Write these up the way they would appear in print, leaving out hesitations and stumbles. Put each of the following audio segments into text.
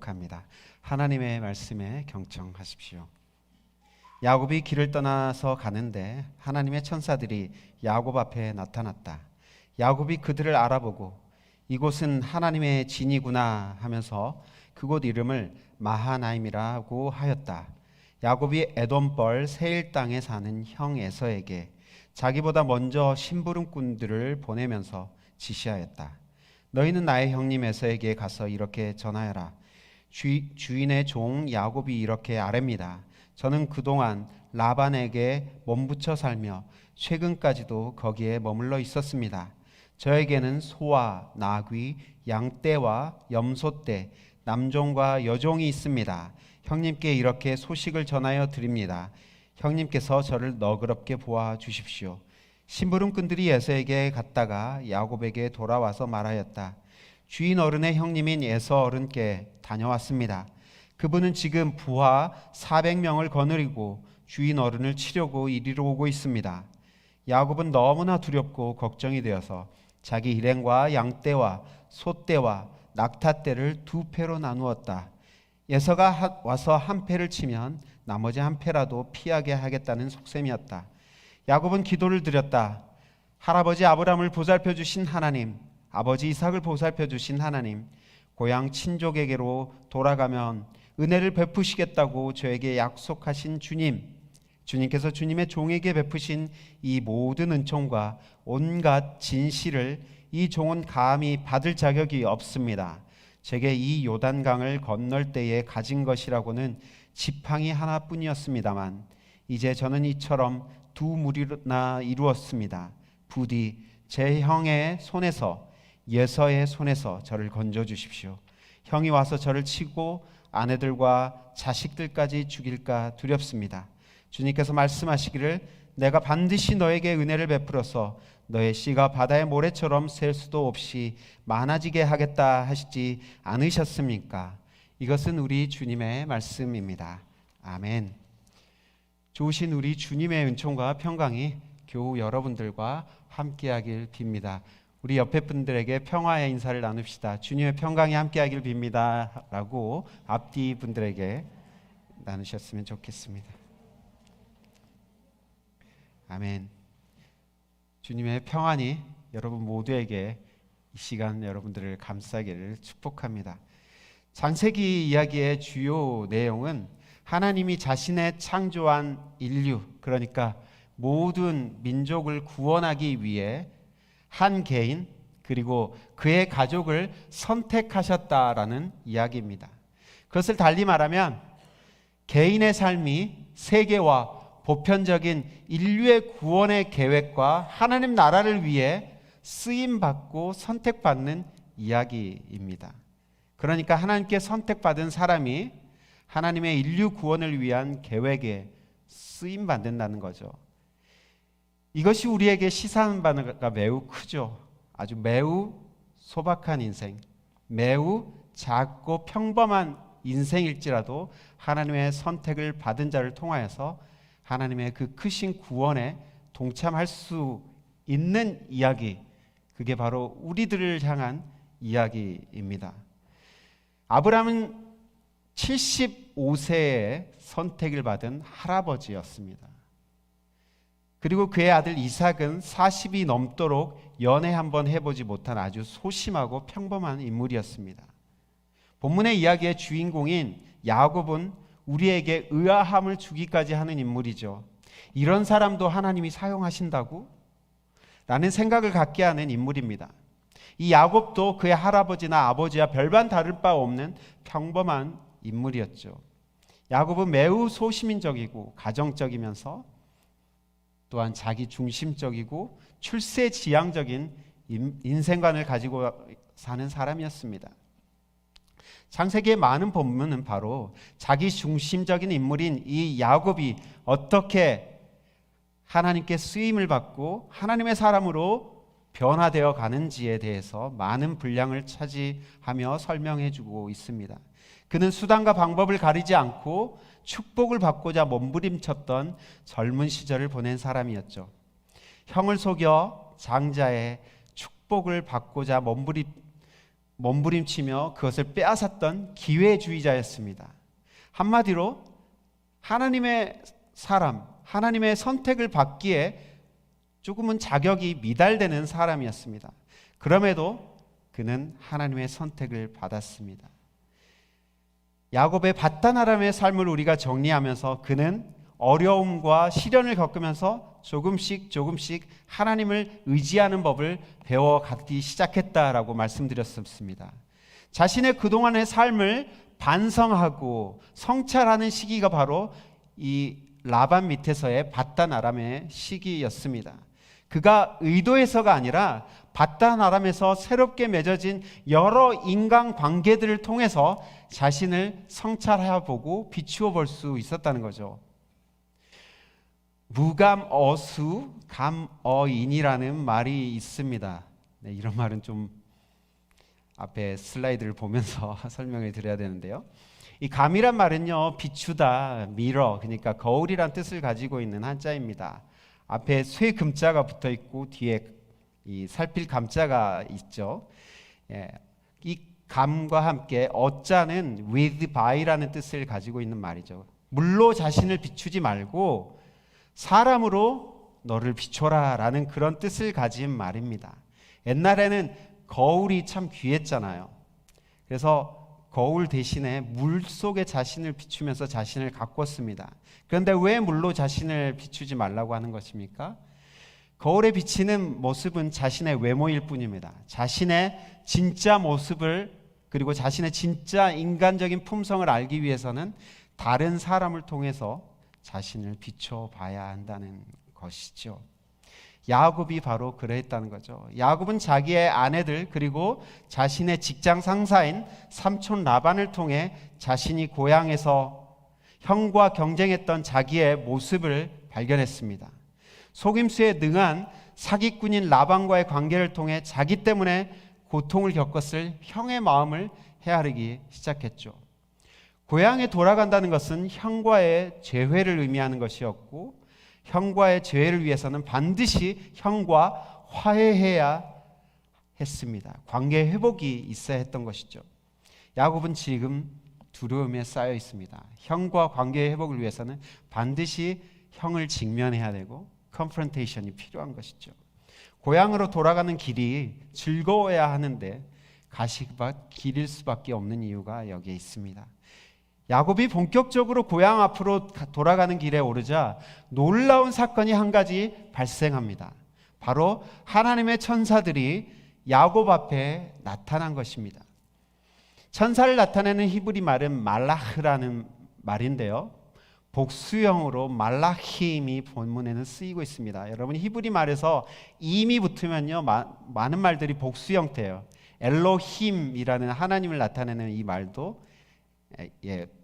봉독합니다. 하나님의 말씀에 경청하십시오. 야곱이 길을 떠나서 가는데 하나님의 천사들이 야곱 앞에 나타났다. 야곱이 그들을 알아보고 이곳은 하나님의 진이구나 하면서 그곳 이름을 마하나임이라고 하였다. 야곱이 에돔벌 세일 땅에 사는 형 에서에게 자기보다 먼저 심부름꾼들을 보내면서 지시하였다. 너희는 나의 형님 에서에게 가서 이렇게 전하여라. 주인의 종 야곱이 이렇게 아뢰입니다. 저는 그동안 라반에게 몸붙여 살며 최근까지도 거기에 머물러 있었습니다. 저에게는 소와 나귀, 양떼와 염소떼, 남종과 여종이 있습니다. 형님께 이렇게 소식을 전하여 드립니다. 형님께서 저를 너그럽게 보아 주십시오. 심부름꾼들이 에서에게 갔다가 야곱에게 돌아와서 말하였다. 주인 어른의 형님인 에서 어른께 다녀왔습니다. 그분은 지금 부하 400명을 거느리고 주인 어른을 치려고 이리로 오고 있습니다. 야곱은 너무나 두렵고 걱정이 되어서 자기 일행과 양떼와 소떼와 낙타떼를 2패로 나누었다. 에서가 와서 한 패를 치면 나머지 한 패라도 피하게 하겠다는 속셈이었다. 야곱은 기도를 드렸다. 할아버지 아브라함을 보살펴 주신 하나님, 아버지 이삭을 보살펴 주신 하나님, 고향 친족에게로 돌아가면 은혜를 베푸시겠다고 저에게 약속하신 주님, 주님께서 주님의 종에게 베푸신 이 모든 은총과 온갖 진실을 이 종은 감히 받을 자격이 없습니다. 제게 이 요단강을 건널 때에 가진 것이라고는 지팡이 하나뿐이었습니다만 이제 저는 이처럼 2무리나 이루었습니다. 부디 제 형의 손에서 예서의 손에서 저를 건져 주십시오. 형이 와서 저를 치고 아내들과 자식들까지 죽일까 두렵습니다. 주님께서 말씀하시기를 내가 반드시 너에게 은혜를 베풀어서 너의 씨가 바다의 모래처럼 셀 수도 없이 많아지게 하겠다 하시지 않으셨습니까? 이것은 우리 주님의 말씀입니다. 아멘. 좋으신 우리 주님의 은총과 평강이 교우 여러분들과 함께하길 빕니다. 우리 옆에 분들에게 평화의 인사를 나눕시다. 주님의 평강이 함께하길 빕니다 라고 앞뒤 분들에게 나누셨으면 좋겠습니다. 아멘. 주님의 평안이 여러분 모두에게 이 시간 여러분들을 감싸기를 축복합니다. 창세기 이야기의 주요 내용은 하나님이 자신의 창조한 인류, 그러니까 모든 민족을 구원하기 위해 한 개인 그리고 그의 가족을 선택하셨다라는 이야기입니다. 그것을 달리 말하면 개인의 삶이 세계와 보편적인 인류의 구원의 계획과 하나님 나라를 위해 쓰임받고 선택받는 이야기입니다. 그러니까 하나님께 선택받은 사람이 하나님의 인류 구원을 위한 계획에 쓰임받는다는 거죠. 이것이 우리에게 시사하는 바가 매우 크죠. 아주 매우 소박한 인생, 매우 작고 평범한 인생일지라도 하나님의 선택을 받은 자를 통하여서 하나님의 그 크신 구원에 동참할 수 있는 이야기, 그게 바로 우리들을 향한 이야기입니다. 아브라함은 75세에 선택을 받은 할아버지였습니다. 그리고 그의 아들 이삭은 40이 넘도록 연애 한번 해보지 못한 아주 소심하고 평범한 인물이었습니다. 본문의 이야기의 주인공인 야곱은 우리에게 의아함을 주기까지 하는 인물이죠. 이런 사람도 하나님이 사용하신다고? 라는 생각을 갖게 하는 인물입니다. 이 야곱도 그의 할아버지나 아버지와 별반 다를 바 없는 평범한 인물이었죠. 야곱은 매우 소시민적이고 가정적이면서 또한 자기 중심적이고 출세지향적인 인생관을 가지고 사는 사람이었습니다. 창세기의 많은 본문은 바로 자기 중심적인 인물인 이 야곱이 어떻게 하나님께 쓰임을 받고 하나님의 사람으로 변화되어 가는지에 대해서 많은 분량을 차지하며 설명해 주고 있습니다. 그는 수단과 방법을 가리지 않고 축복을 받고자 몸부림쳤던 젊은 시절을 보낸 사람이었죠. 형을 속여 장자의 축복을 받고자 몸부림치며 그것을 빼앗았던 기회주의자였습니다. 한마디로 하나님의 사람, 하나님의 선택을 받기에 조금은 자격이 미달되는 사람이었습니다. 그럼에도 그는 하나님의 선택을 받았습니다. 야곱의 바단 아람의 삶을 우리가 정리하면서 그는 어려움과 시련을 겪으면서 조금씩 하나님을 의지하는 법을 배워가기 시작했다라고 말씀드렸습니다. 자신의 그동안의 삶을 반성하고 성찰하는 시기가 바로 이 라반 밑에서의 바단 아람의 시기였습니다. 그가 의도해서가 아니라 바단 아람에서 새롭게 맺어진 여러 인간 관계들을 통해서 자신을 성찰해 보고 비추어 볼 수 있었다는 거죠. 무감어수 감어인이라는 말이 있습니다. 네, 이런 말은 좀 앞에 슬라이드를 보면서 설명을 드려야 되는데요. 이 감이란 말은요, 비추다, 미러, 그러니까 거울이란 뜻을 가지고 있는 한자입니다. 앞에 쇠 금자가 붙어 있고 뒤에 이 살필 감자가 있죠. 이 감과 함께 어자는 with by라는 뜻을 가지고 있는 말이죠. 물로 자신을 비추지 말고 사람으로 너를 비춰라 라는 그런 뜻을 가진 말입니다. 옛날에는 거울이 참 귀했잖아요. 그래서 거울 대신에 물 속에 자신을 비추면서 자신을 가꿨습니다. 그런데 왜 물로 자신을 비추지 말라고 하는 것입니까? 거울에 비치는 모습은 자신의 외모일 뿐입니다. 자신의 진짜 모습을 그리고 자신의 진짜 인간적인 품성을 알기 위해서는 다른 사람을 통해서 자신을 비춰봐야 한다는 것이죠. 야곱이 바로 그러했다는 거죠. 야곱은 자기의 아내들 그리고 자신의 직장 상사인 삼촌 라반을 통해 자신이 고향에서 형과 경쟁했던 자기의 모습을 발견했습니다. 속임수에 능한 사기꾼인 라반과의 관계를 통해 자기 때문에 고통을 겪었을 형의 마음을 헤아리기 시작했죠. 고향에 돌아간다는 것은 형과의 재회를 의미하는 것이었고 형과의 재회를 위해서는 반드시 형과 화해해야 했습니다. 관계 회복이 있어야 했던 것이죠. 야곱은 지금 두려움에 쌓여 있습니다. 형과 관계 회복을 위해서는 반드시 형을 직면해야 되고 컨프런테이션이 필요한 것이죠. 고향으로 돌아가는 길이 즐거워야 하는데 가시밭길일 수밖에 없는 이유가 여기에 있습니다. 야곱이 본격적으로 고향 앞으로 돌아가는 길에 오르자 놀라운 사건이 한 가지 발생합니다. 바로 하나님의 천사들이 야곱 앞에 나타난 것입니다. 천사를 나타내는 히브리 말은 말라흐라는 말인데요. 복수형으로 말라힘이 본문에는 쓰이고 있습니다. 여러분 히브리 말에서 임이 붙으면요 많은 말들이 복수 형태예요. 엘로힘이라는 하나님을 나타내는 이 말도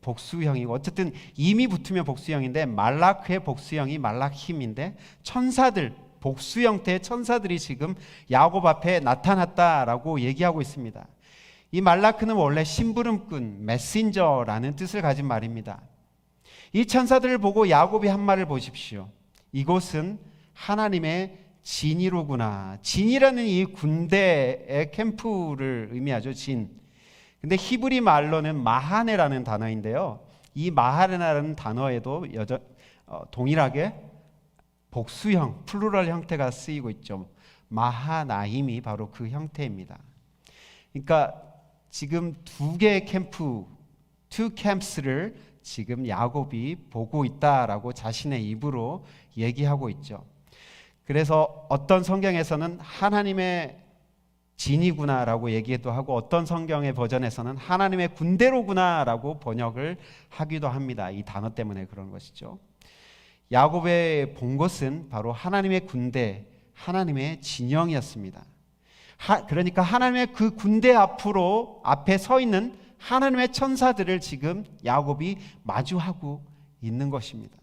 복수형이고 어쨌든 임이 붙으면 복수형인데 말라크의 복수형이 말라힘인데 천사들 복수 형태의 천사들이 지금 야곱 앞에 나타났다라고 얘기하고 있습니다. 이 말라크는 원래 심부름꾼 메신저라는 뜻을 가진 말입니다. 이 천사들을 보고 야곱이 한 말을 보십시오. 이곳은 하나님의 진이로구나. 진이라는 이 군대의 캠프를 의미하죠. 진. 근데 히브리 말로는 마하네라는 단어인데요. 이 마하네라는 단어에도 동일하게 복수형, 플루럴 형태가 쓰이고 있죠. 마하나임이 바로 그 형태입니다. 그러니까 지금 두 개의 캠프, two camps를 지금 야곱이 보고 있다라고 자신의 입으로 얘기하고 있죠. 그래서 어떤 성경에서는 하나님의 진이구나라고 얘기도 하고 어떤 성경의 버전에서는 하나님의 군대로구나라고 번역을 하기도 합니다. 이 단어 때문에 그런 것이죠. 야곱의 본 것은 바로 하나님의 군대, 하나님의 진영이었습니다. 그러니까 하나님의 그 군대 앞에 서 있는 하나님의 천사들을 지금 야곱이 마주하고 있는 것입니다.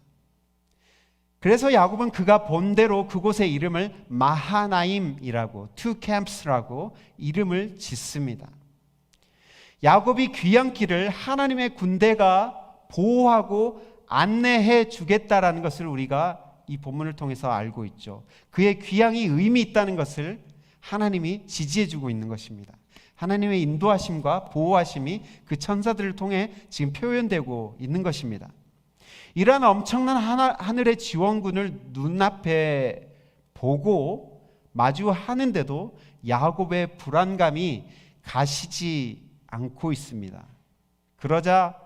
그래서 야곱은 그가 본 대로 그곳의 이름을 마하나임이라고 two camps라고 이름을 짓습니다. 야곱이 귀향길을 하나님의 군대가 보호하고 안내해 주겠다라는 것을 우리가 이 본문을 통해서 알고 있죠. 그의 귀향이 의미 있다는 것을 하나님이 지지해 주고 있는 것입니다. 하나님의 인도하심과 보호하심이 그 천사들을 통해 지금 표현되고 있는 것입니다. 이러한 엄청난 하늘의 지원군을 눈앞에 보고 마주하는데도 야곱의 불안감이 가시지 않고 있습니다. 그러자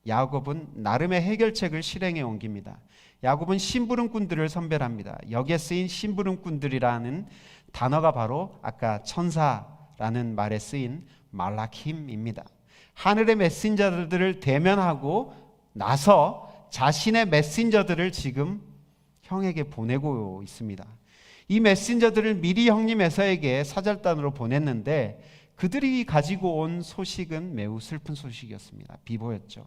야곱은 나름의 해결책을 실행에 옮깁니다. 야곱은 심부름꾼들을 선별합니다. 여기에 쓰인 심부름꾼들이라는 단어가 바로 아까 천사라는 말에 쓰인 말라킴입니다. 하늘의 메신저들을 대면하고 나서 자신의 메신저들을 지금 형에게 보내고 있습니다. 이 메신저들을 미리 형님 에서에게 사절단으로 보냈는데 그들이 가지고 온 소식은 매우 슬픈 소식이었습니다. 비보였죠.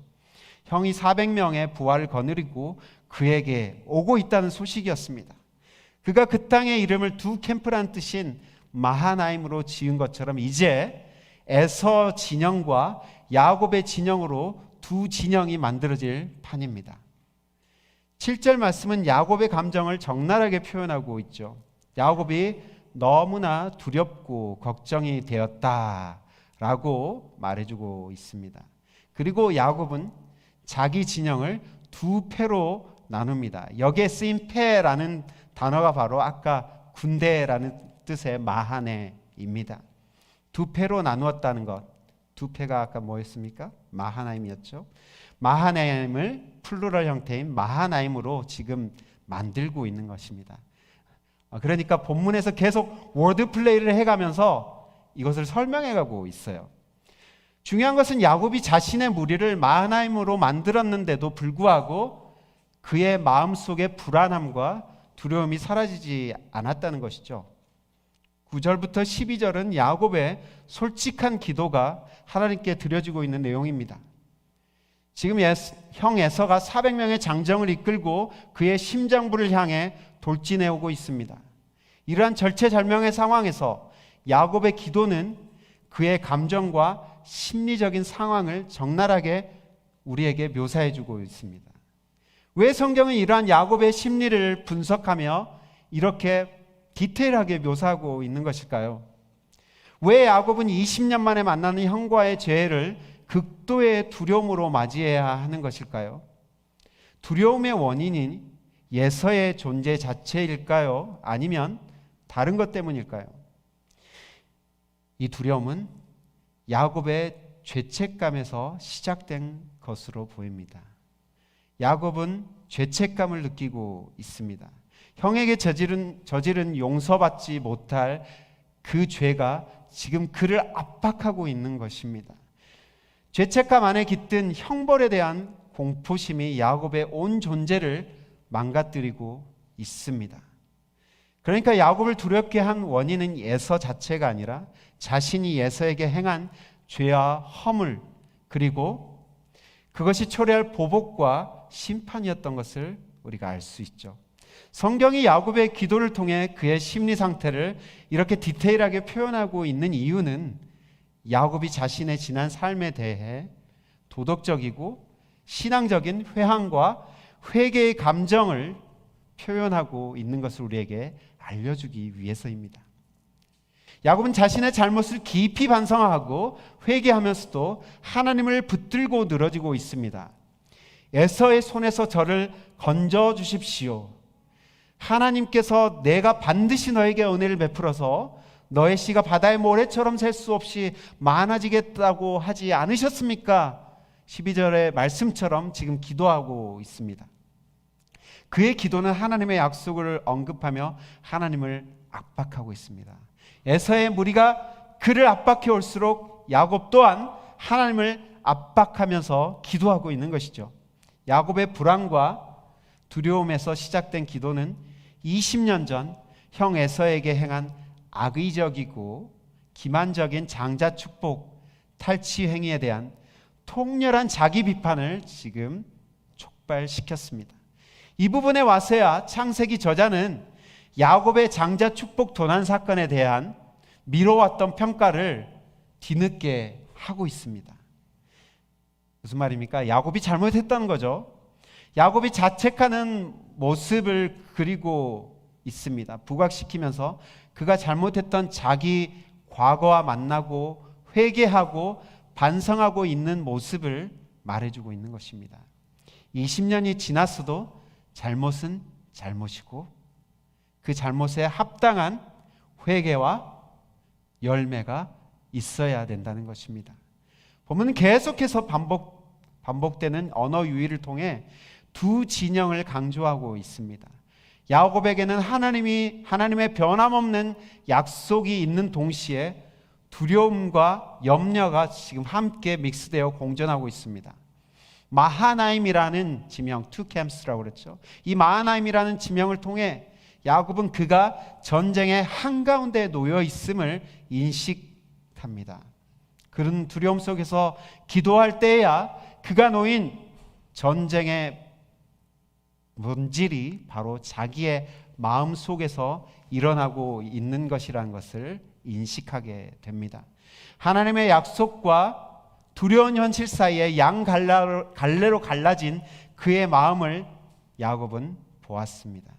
형이 400명의 부하를 거느리고 그에게 오고 있다는 소식이었습니다. 그가 그 땅의 이름을 두 캠프란 뜻인 마하나임으로 지은 것처럼 이제 에서 진영과 야곱의 진영으로 두 진영이 만들어질 판입니다. 7절 말씀은 야곱의 감정을 적나라하게 표현하고 있죠. 야곱이 너무나 두렵고 걱정이 되었다라고 말해주고 있습니다. 그리고 야곱은 자기 진영을 두 패로 나눕니다. 여기에 쓰인 패라는 단어가 바로 아까 군대라는 뜻의 마하네입니다. 두 패로 나누었다는 것. 두 패가 아까 뭐였습니까? 마하나임이었죠. 마하나임을 플루럴 형태인 마하나임으로 지금 만들고 있는 것입니다. 그러니까 본문에서 계속 워드 플레이를 해가면서 이것을 설명해가고 있어요. 중요한 것은 야곱이 자신의 무리를 마하나임으로 만들었는데도 불구하고 그의 마음속의 불안함과 두려움이 사라지지 않았다는 것이죠. 9절부터 12절은 야곱의 솔직한 기도가 하나님께 드려지고 있는 내용입니다. 지금 형 에서가 400명의 장정을 이끌고 그의 심장부를 향해 돌진해오고 있습니다. 이러한 절체절명의 상황에서 야곱의 기도는 그의 감정과 심리적인 상황을 적나라하게 우리에게 묘사해주고 있습니다. 왜 성경은 이러한 야곱의 심리를 분석하며 이렇게 디테일하게 묘사하고 있는 것일까요? 왜 야곱은 20년 만에 만나는 형과의 죄를 극도의 두려움으로 맞이해야 하는 것일까요? 두려움의 원인인 예서의 존재 자체일까요? 아니면 다른 것 때문일까요? 이 두려움은 야곱의 죄책감에서 시작된 것으로 보입니다. 야곱은 죄책감을 느끼고 있습니다. 형에게 저지른 용서받지 못할 그 죄가 지금 그를 압박하고 있는 것입니다. 죄책감 안에 깃든 형벌에 대한 공포심이 야곱의 온 존재를 망가뜨리고 있습니다. 그러니까 야곱을 두렵게 한 원인은 예서 자체가 아니라 자신이 예서에게 행한 죄와 허물, 그리고 그것이 초래할 보복과 심판이었던 것을 우리가 알 수 있죠. 성경이 야곱의 기도를 통해 그의 심리 상태를 이렇게 디테일하게 표현하고 있는 이유는 야곱이 자신의 지난 삶에 대해 도덕적이고 신앙적인 회항과 회개의 감정을 표현하고 있는 것을 우리에게 알려주기 위해서입니다. 야곱은 자신의 잘못을 깊이 반성하고 회개하면서도 하나님을 붙들고 늘어지고 있습니다. 에서의 손에서 저를 건져 주십시오. 하나님께서 내가 반드시 너에게 은혜를 베풀어서 너의 씨가 바다의 모래처럼 셀 수 없이 많아지겠다고 하지 않으셨습니까? 12절의 말씀처럼 지금 기도하고 있습니다. 그의 기도는 하나님의 약속을 언급하며 하나님을 압박하고 있습니다. 에서의 무리가 그를 압박해 올수록 야곱 또한 하나님을 압박하면서 기도하고 있는 것이죠. 야곱의 불안과 두려움에서 시작된 기도는 20년 전 형 에서에게 행한 악의적이고 기만적인 장자 축복 탈취 행위에 대한 통렬한 자기 비판을 지금 촉발시켰습니다. 이 부분에 와서야 창세기 저자는 야곱의 장자 축복 도난 사건에 대한 미뤄왔던 평가를 뒤늦게 하고 있습니다. 무슨 말입니까? 야곱이 잘못했다는 거죠. 야곱이 자책하는 모습을 그리고 있습니다. 부각시키면서 그가 잘못했던 자기 과거와 만나고 회개하고 반성하고 있는 모습을 말해주고 있는 것입니다. 20년이 지났어도 잘못은 잘못이고 그 잘못에 합당한 회개와 열매가 있어야 된다는 것입니다. 보면 계속해서 반복되는 언어 유희를 통해 두 진영을 강조하고 있습니다. 야곱에게는 하나님의 변함없는 약속이 있는 동시에 두려움과 염려가 지금 함께 믹스되어 공존하고 있습니다. 마하나임이라는 지명, 투 캠프스라고 그랬죠. 이 마하나임이라는 지명을 통해 야곱은 그가 전쟁의 한가운데 놓여 있음을 인식합니다. 그런 두려움 속에서 기도할 때야 그가 놓인 전쟁의 본질이 바로 자기의 마음 속에서 일어나고 있는 것이라는 것을 인식하게 됩니다. 하나님의 약속과 두려운 현실 사이에 양갈래로 갈라진 그의 마음을 야곱은 보았습니다.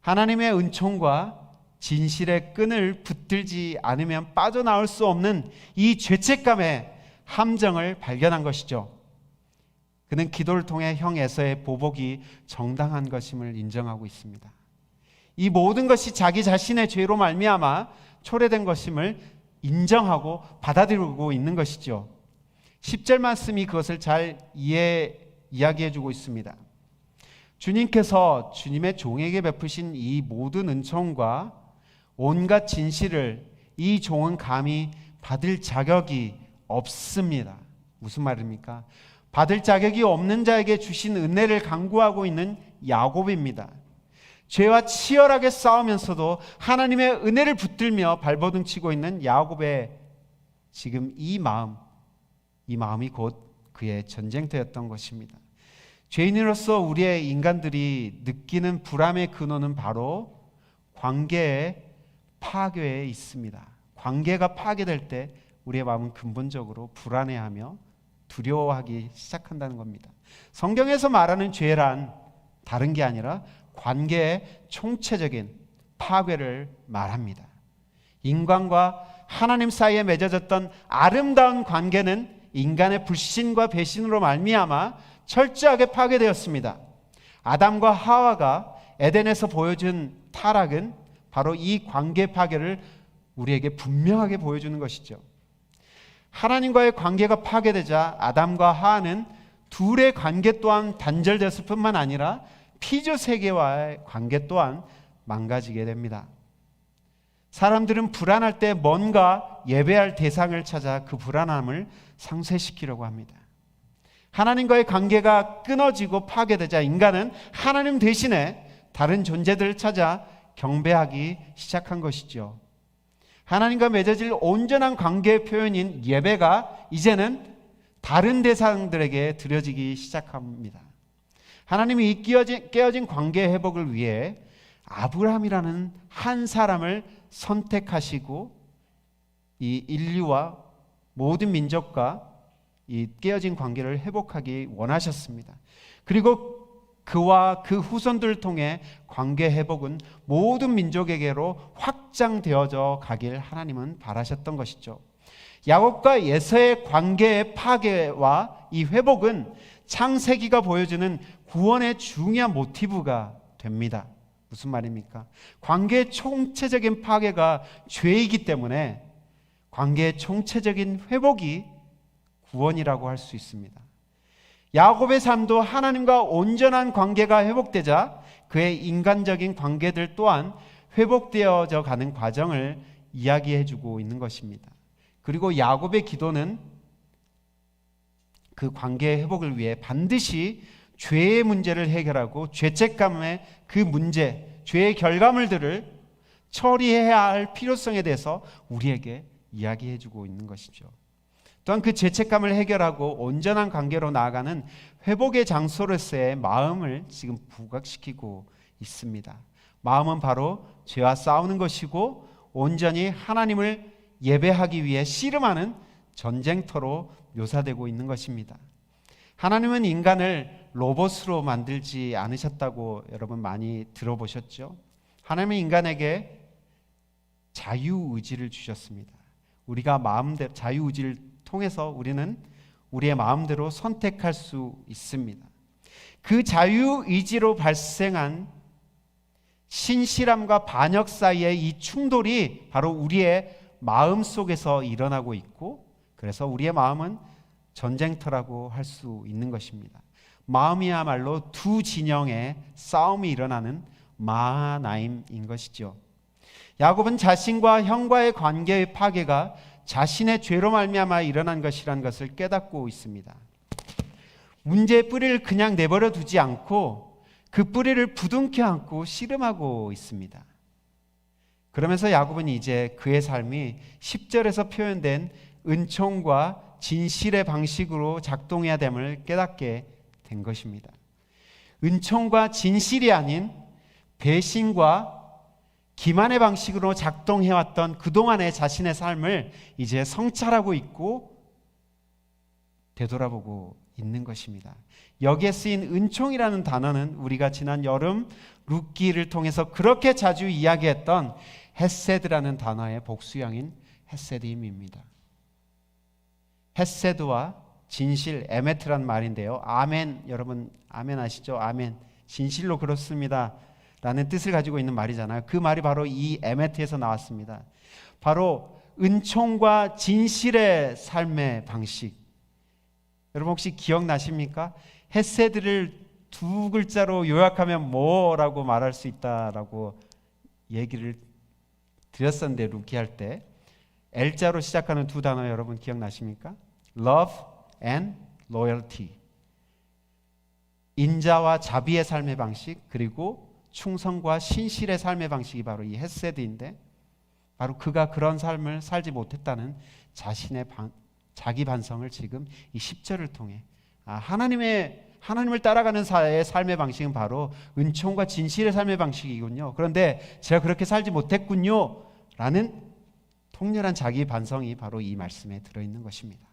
하나님의 은총과 진실의 끈을 붙들지 않으면 빠져나올 수 없는 이 죄책감의 함정을 발견한 것이죠. 그는 기도를 통해 형 에서의 보복이 정당한 것임을 인정하고 있습니다. 이 모든 것이 자기 자신의 죄로 말미암아 초래된 것임을 인정하고 받아들이고 있는 것이죠. 10절 말씀이 그것을 잘 이야기해 주고 있습니다. 주님께서 주님의 종에게 베푸신 이 모든 은총과 온갖 진실을 이 종은 감히 받을 자격이 없습니다. 무슨 말입니까? 받을 자격이 없는 자에게 주신 은혜를 강구하고 있는 야곱입니다. 죄와 치열하게 싸우면서도 하나님의 은혜를 붙들며 발버둥 치고 있는 야곱의 지금 이 마음이 곧 그의 전쟁터였던 것입니다. 죄인으로서 우리의 인간들이 느끼는 불안의 근원은 바로 관계의 파괴에 있습니다. 관계가 파괴될 때 우리의 마음은 근본적으로 불안해하며 두려워하기 시작한다는 겁니다. 성경에서 말하는 죄란 다른 게 아니라 관계의 총체적인 파괴를 말합니다. 인간과 하나님 사이에 맺어졌던 아름다운 관계는 인간의 불신과 배신으로 말미암아 철저하게 파괴되었습니다. 아담과 하와가 에덴에서 보여준 타락은 바로 이 관계 파괴를 우리에게 분명하게 보여주는 것이죠. 하나님과의 관계가 파괴되자 아담과 하와는 둘의 관계 또한 단절됐을 뿐만 아니라 피조 세계와의 관계 또한 망가지게 됩니다. 사람들은 불안할 때 뭔가 예배할 대상을 찾아 그 불안함을 상쇄시키려고 합니다. 하나님과의 관계가 끊어지고 파괴되자 인간은 하나님 대신에 다른 존재들을 찾아 경배하기 시작한 것이죠. 하나님과 맺어질 온전한 관계의 표현인 예배가 이제는 다른 대상들에게 드려지기 시작합니다. 하나님이 이 깨어진 관계 회복을 위해 아브라함이라는 한 사람을 선택하시고 이 인류와 모든 민족과 이 깨어진 관계를 회복하기 원하셨습니다. 그리고 그와 그 후손들을 통해 관계 회복은 모든 민족에게로 확장되어져 가길 하나님은 바라셨던 것이죠. 야곱과 에서의 관계의 파괴와 이 회복은 창세기가 보여주는 구원의 중요한 모티브가 됩니다. 무슨 말입니까? 관계의 총체적인 파괴가 죄이기 때문에 관계의 총체적인 회복이 구원이라고 할 수 있습니다. 야곱의 삶도 하나님과 온전한 관계가 회복되자 그의 인간적인 관계들 또한 회복되어져 가는 과정을 이야기해 주고 있는 것입니다. 그리고 야곱의 기도는 그 관계의 회복을 위해 반드시 죄의 문제를 해결하고 죄책감의 그 문제, 죄의 결과물들을 처리해야 할 필요성에 대해서 우리에게 이야기해 주고 있는 것이죠. 또한 그 죄책감을 해결하고 온전한 관계로 나아가는 회복의 장소로서의 마음을 지금 부각시키고 있습니다. 마음은 바로 죄와 싸우는 것이고 온전히 하나님을 예배하기 위해 씨름하는 전쟁터로 묘사되고 있는 것입니다. 하나님은 인간을 로봇으로 만들지 않으셨다고 여러분 많이 들어보셨죠? 하나님은 인간에게 자유의지를 주셨습니다. 우리가 마음대로 자유의지를 통해서 우리는 우리의 마음대로 선택할 수 있습니다. 그 자유의지로 발생한 신실함과 반역 사이의 이 충돌이 바로 우리의 마음 속에서 일어나고 있고, 그래서 우리의 마음은 전쟁터라고 할 수 있는 것입니다. 마음이야말로 두 진영의 싸움이 일어나는 마하나임인 것이죠. 야곱은 자신과 형과의 관계의 파괴가 자신의 죄로 말미암아 일어난 것이라는 것을 깨닫고 있습니다. 문제의 뿌리를 그냥 내버려 두지 않고 그 뿌리를 부둥켜 안고 씨름하고 있습니다. 그러면서 야곱은 이제 그의 삶이 10절에서 표현된 은총과 진실의 방식으로 작동해야 됨을 깨닫게 된 것입니다. 은총과 진실이 아닌 배신과 기만의 방식으로 작동해왔던 그동안의 자신의 삶을 이제 성찰하고 있고 되돌아보고 있는 것입니다. 여기에 쓰인 은총이라는 단어는 우리가 지난 여름 룻기를 통해서 그렇게 자주 이야기했던 헤세드라는 단어의 복수형인 헤세드임입니다. 헤세드와 진실, 에메트란 말인데요. 아멘, 여러분 아멘 아시죠? 아멘, 진실로 그렇습니다 라는 뜻을 가지고 있는 말이잖아요. 그 말이 바로 이 에메트에서 나왔습니다. 바로 은총과 진실의 삶의 방식. 여러분 혹시 기억나십니까? 헤세드를 두 글자로 요약하면 뭐라고 말할 수 있다라고 얘기를 드렸었는데, 루키 할 때 L자로 시작하는 두 단어 여러분 기억나십니까? Love and loyalty. 인자와 자비의 삶의 방식, 그리고 충성과 신실의 삶의 방식이 바로 이 헤세드인데, 바로 그가 그런 삶을 살지 못했다는 자신의 자기 반성을 지금 이 10절을 통해 하나님을 따라가는 삶의 방식은 바로 은총과 진실의 삶의 방식이군요. 그런데 제가 그렇게 살지 못했군요 라는 통렬한 자기 반성이 바로 이 말씀에 들어있는 것입니다.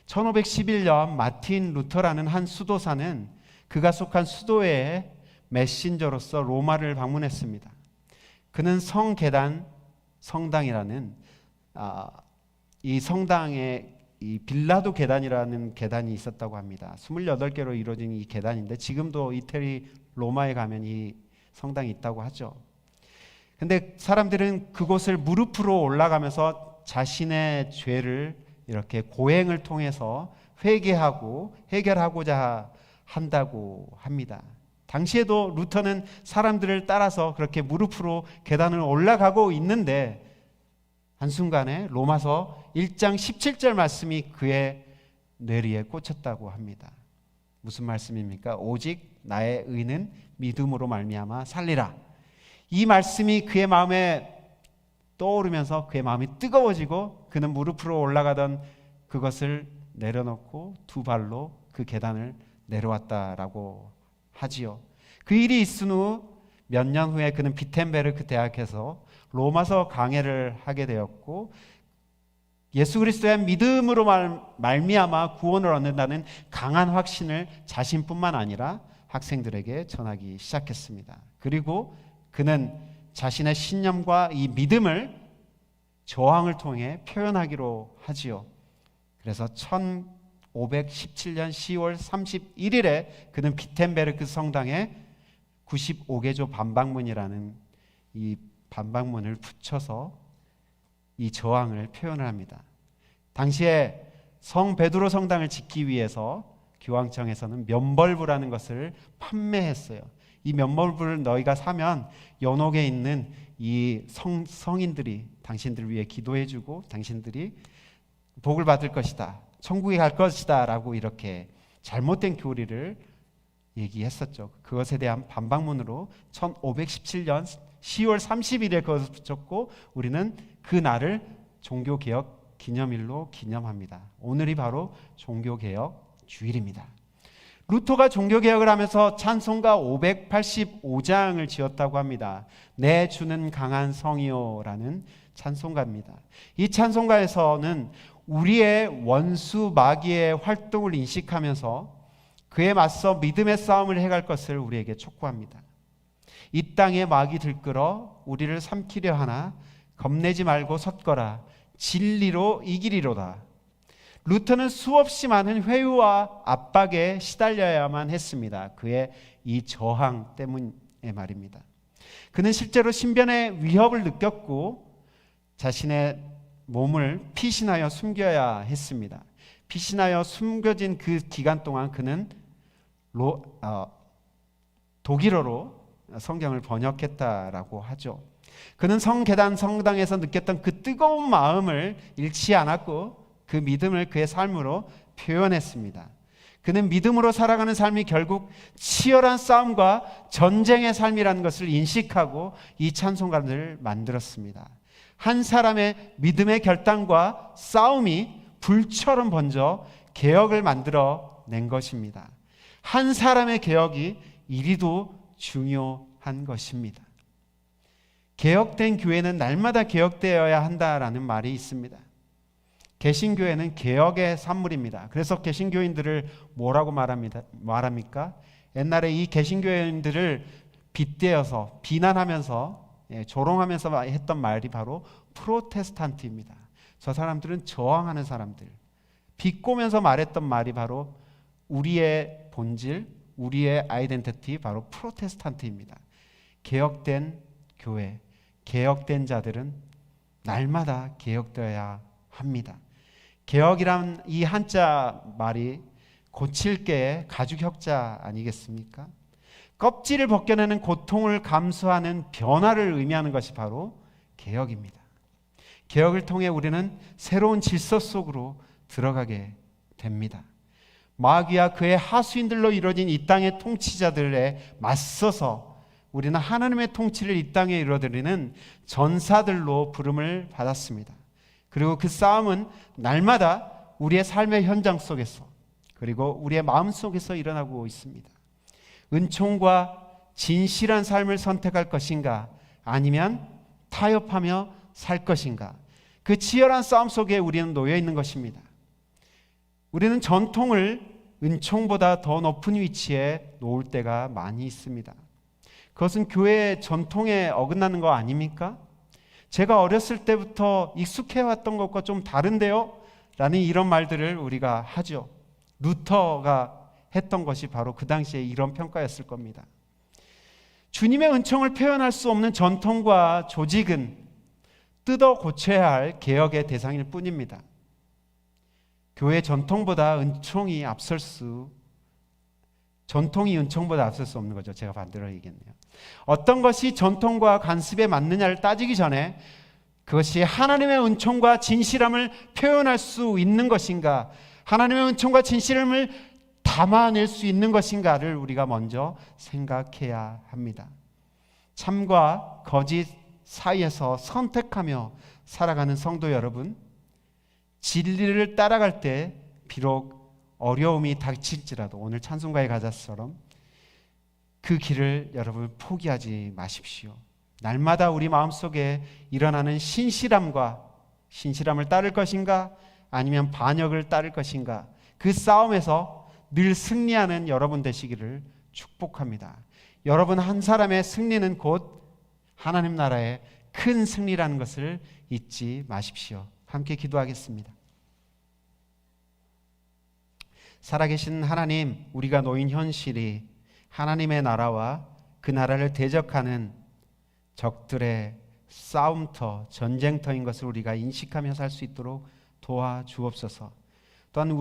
1511년 마틴 루터라는 한 수도사는 그가 속한 수도의 메신저로서 로마를 방문했습니다. 그는 성당이라는 이 성당에 이 빌라도 계단이라는 계단이 있었다고 합니다. 28개로 이루어진 이 계단인데 지금도 이태리 로마에 가면 이 성당이 있다고 하죠. 근데 사람들은 그곳을 무릎으로 올라가면서 자신의 죄를 이렇게 고행을 통해서 회개하고 해결하고자 한다고 합니다. 당시에도 루터는 사람들을 따라서 그렇게 무릎으로 계단을 올라가고 있는데 한순간에 로마서 1장 17절 말씀이 그의 뇌리에 꽂혔다고 합니다. 무슨 말씀입니까? 오직 나의 의는 믿음으로 말미암아 살리라. 이 말씀이 그의 마음에 떠오르면서 그의 마음이 뜨거워지고 그는 무릎으로 올라가던 그것을 내려놓고 두 발로 그 계단을 내려왔다라고 하지요. 그 일이 있은 후 몇 년 후에 그는 비텐베르크 대학에서 로마서 강해를 하게 되었고, 예수 그리스도의 믿음으로 말미암아 구원을 얻는다는 강한 확신을 자신뿐만 아니라 학생들에게 전하기 시작했습니다. 그리고 그는 자신의 신념과 이 믿음을 저항을 통해 표현하기로 하지요. 그래서 1517년 10월 31일에 그는 비텐베르크 성당에 95개조 반박문이라는 이 반박문을 붙여서 이 저항을 표현을 합니다. 당시에 성 베드로 성당을 짓기 위해서 교황청에서는 면벌부라는 것을 판매했어요. 이 면벌부를 너희가 사면 연옥에 있는 이 성인들이 당신들을 위해 기도해주고 당신들이 복을 받을 것이다, 천국에 갈 것이다 라고 이렇게 잘못된 교리를 얘기했었죠. 그것에 대한 반박문으로 1517년 10월 30일에 그것을 붙였고 우리는 그 날을 종교개혁 기념일로 기념합니다. 오늘이 바로 종교개혁 주일입니다. 루터가 종교개혁을 하면서 찬송가 585장을 지었다고 합니다. 내 주는 강한 성이요라는 찬송가입니다. 이 찬송가에서는 우리의 원수 마귀의 활동을 인식하면서 그에 맞서 믿음의 싸움을 해갈 것을 우리에게 촉구합니다. 이 땅에 마귀 들끓어 우리를 삼키려 하나 겁내지 말고 섰거라. 진리로 이기리로다. 루터는 수없이 많은 회유와 압박에 시달려야만 했습니다. 그의 이 저항 때문에 말입니다. 그는 실제로 신변의 위협을 느꼈고 자신의 몸을 피신하여 숨겨야 했습니다. 피신하여 숨겨진 그 기간 동안 그는 독일어로 성경을 번역했다라고 하죠. 그는 성계단 성당에서 느꼈던 그 뜨거운 마음을 잃지 않았고 그 믿음을 그의 삶으로 표현했습니다. 그는 믿음으로 살아가는 삶이 결국 치열한 싸움과 전쟁의 삶이라는 것을 인식하고 이 찬송가를 만들었습니다. 한 사람의 믿음의 결단과 싸움이 불처럼 번져 개혁을 만들어 낸 것입니다. 한 사람의 개혁이 이리도 중요한 것입니다. 개혁된 교회는 날마다 개혁되어야 한다라는 말이 있습니다. 개신교회는 개혁의 산물입니다. 그래서 개신교인들을 뭐라고 말합니까? 옛날에 이 개신교인들을 빗대어서 비난하면서 조롱하면서 했던 말이 바로 프로테스탄트입니다. 저 사람들은 저항하는 사람들. 비꼬면서 말했던 말이 바로 우리의 본질, 우리의 아이덴티티, 바로 프로테스탄트입니다. 개혁된 교회, 개혁된 자들은 날마다 개혁되어야 합니다. 개혁이란 이 한자 말이 고칠 개의 가죽혁자 아니겠습니까? 껍질을 벗겨내는 고통을 감수하는 변화를 의미하는 것이 바로 개혁입니다. 개혁을 통해 우리는 새로운 질서 속으로 들어가게 됩니다. 마귀와 그의 하수인들로 이루어진 이 땅의 통치자들에 맞서서 우리는 하나님의 통치를 이 땅에 이루어드리는 전사들로 부름을 받았습니다. 그리고 그 싸움은 날마다 우리의 삶의 현장 속에서 그리고 우리의 마음 속에서 일어나고 있습니다. 은총과 진실한 삶을 선택할 것인가 아니면 타협하며 살 것인가, 그 치열한 싸움 속에 우리는 놓여 있는 것입니다. 우리는 전통을 은총보다 더 높은 위치에 놓을 때가 많이 있습니다. 그것은 교회의 전통에 어긋나는 거 아닙니까? 제가 어렸을 때부터 익숙해왔던 것과 좀 다른데요? 라는 이런 말들을 우리가 하죠. 루터가 했던 것이 바로 그 당시에 이런 평가였을 겁니다. 주님의 은총을 표현할 수 없는 전통과 조직은 뜯어 고쳐야 할 개혁의 대상일 뿐입니다. 교회 전통이 은총보다 앞설 수 없는 거죠. 제가 반대로 얘기했네요. 어떤 것이 전통과 관습에 맞느냐를 따지기 전에 그것이 하나님의 은총과 진실함을 표현할 수 있는 것인가, 하나님의 은총과 진실함을 담아낼 수 있는 것인가를 우리가 먼저 생각해야 합니다. 참과 거짓 사이에서 선택하며 살아가는 성도 여러분, 진리를 따라갈 때 비록 어려움이 닥칠지라도 오늘 찬송가의 가사처럼 그 길을 여러분 포기하지 마십시오. 날마다 우리 마음속에 일어나는 신실함을 따를 것인가 아니면 반역을 따를 것인가, 그 싸움에서 늘 승리하는 여러분 되시기를 축복합니다. 여러분 한 사람의 승리는 곧 하나님 나라의 큰 승리라는 것을 잊지 마십시오. 함께 기도하겠습니다. 살아계신 하나님, 우리가 놓인 현실이 하나님의 나라와 그 나라를 대적하는 적들의 싸움터, 전쟁터인 것을 우리가 인식하며 살 수 있도록 도와주옵소서. 또한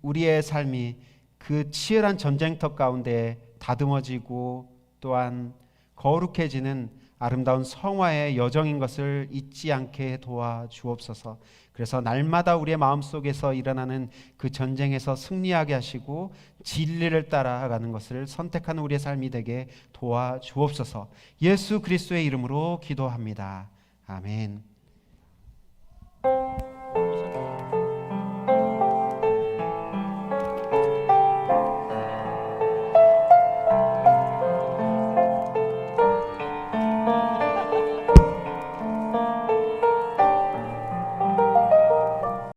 우리의 삶이 그 치열한 전쟁터 가운데 다듬어지고 또한 거룩해지는 아름다운 성화의 여정인 것을 잊지 않게 도와주옵소서. 그래서 날마다 우리의 마음속에서 일어나는 그 전쟁에서 승리하게 하시고 진리를 따라가는 것을 선택하는 우리의 삶이 되게 도와주옵소서. 예수 그리스도의 이름으로 기도합니다. 아멘.